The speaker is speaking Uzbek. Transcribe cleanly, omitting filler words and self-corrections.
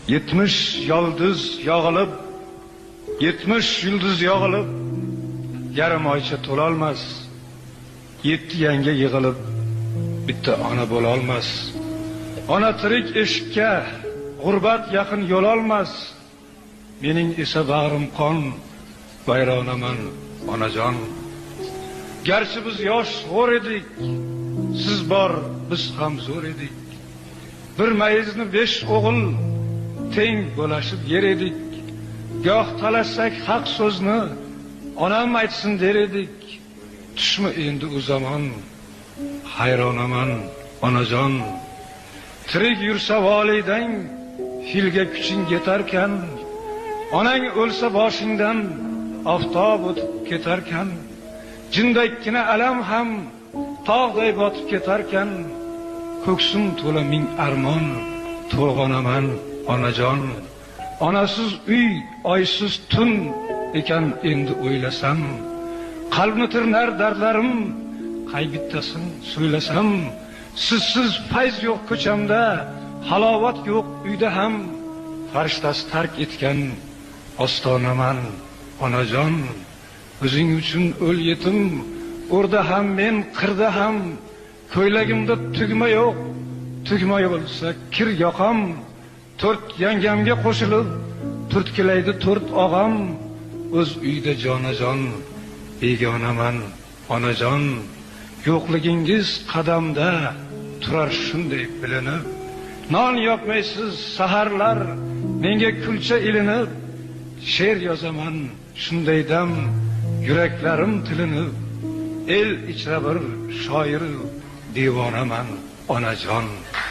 yıldız yağılıp, 70 yıldız yağılıp, yarım oycha to'lolmas. 7 yanga yig'ilib, bitta ona bo'lolmas. Ona tirik eshikka, g'urbat yaqin yo'l olmas. Mening esa bag'rim qon, bayronaman onajon. Garchi biz yosh zo'r edik, siz bor, biz ham zo'r edik. Bir mayizni 5 o'g'il teng bo'lashib yer edik. Goh talashsak haq so'zni onam aytsin der edik. Tushmi endi u zamon, hayronaman onajon. Tirik yursa volidang, filga kuching yetarkan, onang o'lsa boshingdan oftob o'tib ketarkan, jindakkina alam ham tog'day botib ketarkan, ko'ksim to'la ming armon, to'lg'onaman onajon. Onasiz uy, oysiz tun ekan endi o'ylasam, qalbni tirnar dardlarim, qay bittasin so'ylasam. Sizsiz fayz yo'q ko'chamda, halovat yo'q uyda ham, farishtasi tark etgan ostonaman onajon. O'zing uchun o'l yetim, o'rda ham men, qirda ham, ko'ylagimda tugma yo'q, tugma bo'lsa kir yoqam. 4 yangamga qo'shilib, turtkilaydi 4 og'am. O'z uyda jonajon, begonaman onajon. Yo'qligingiz qadamda turar shunday bilinib, non yopmaysiz saharlar, menga kulcha ilinib. She'r yozaman shunday dam, yuraklarim tilinib. El ichra bir shoir, devonaman onajon.